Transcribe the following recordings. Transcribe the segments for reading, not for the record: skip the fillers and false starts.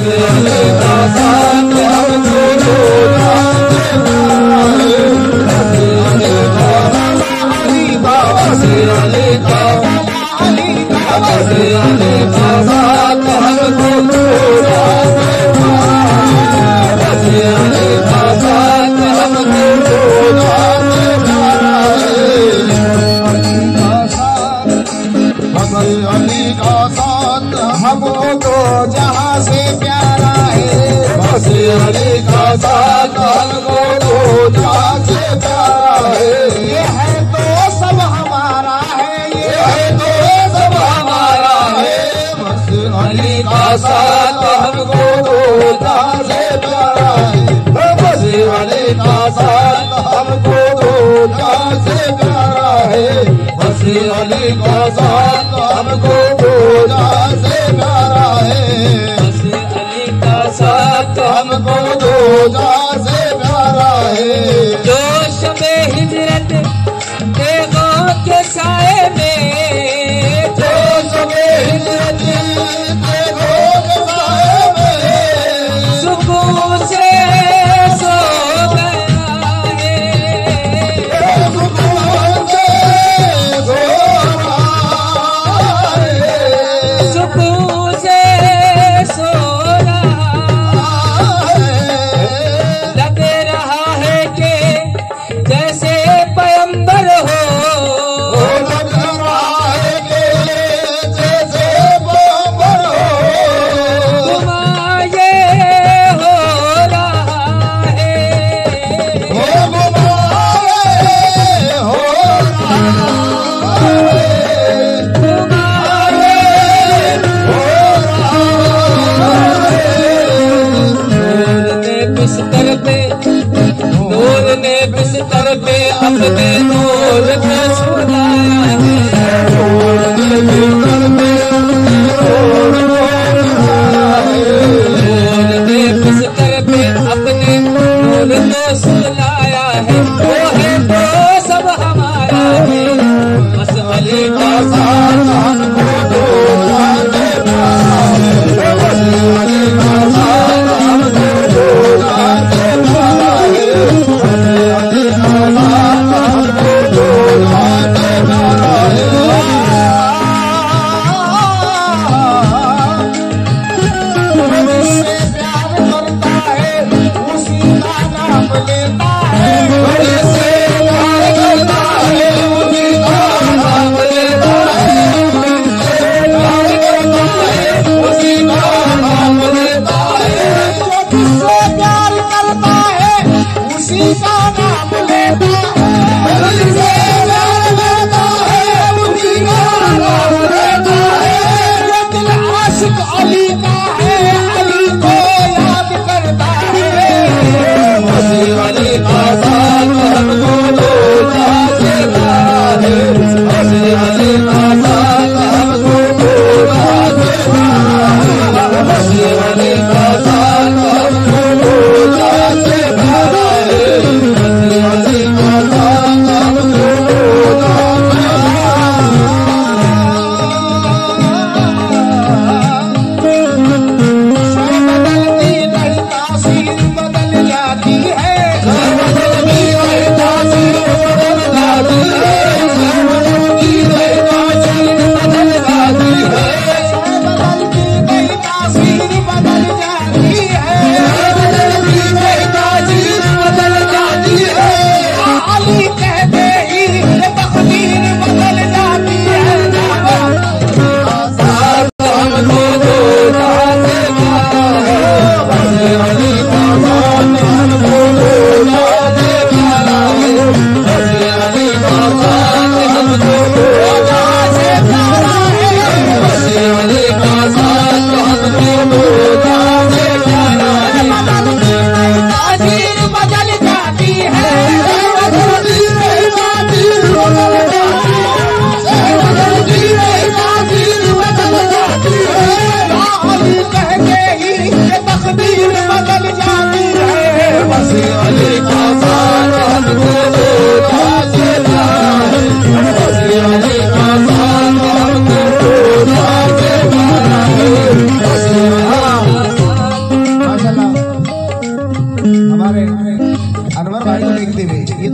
अली का साथ हमको रोजा से प्यारा है। बस अली का अली बाबा से अली का अली का बस अली का साथ हमको रोजा से प्यारा है। बस अली का साथ हमको रोजा से प्यारा है। अली का साथ हमको जहाँ से प्यारा है। बस अली का साथ हमको जहाँ से प्यारा है। ये है तो सब हमारा है, ये है तो सब हमारा है। बस अली का साथ हमको जहाँ से प्यारा है। बस अली का साथ हमको जहाँ से प्यारा है। बस अली का साथ हमको जहाँ से प्यारा है। बस अली का साथ हमको जहाँ से प्यारा है। जोश में हिजरत देखो के साए में, जोश में हिजरत देखो के साए में, सुकून से सो गया है। सुकून से सो गया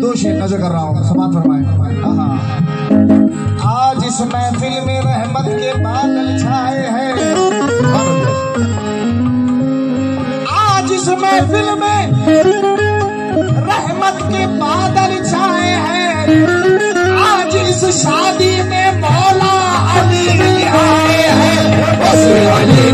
दो शेर नजर कर रहा हूँ, समाप्त फरमाए। आज इस महफिल में रहमत के बादल छाए हैं, आज इस महफिल में रहमत के बादल छाए हैं, आज इस शादी में मौला अली आए हैं। बस अली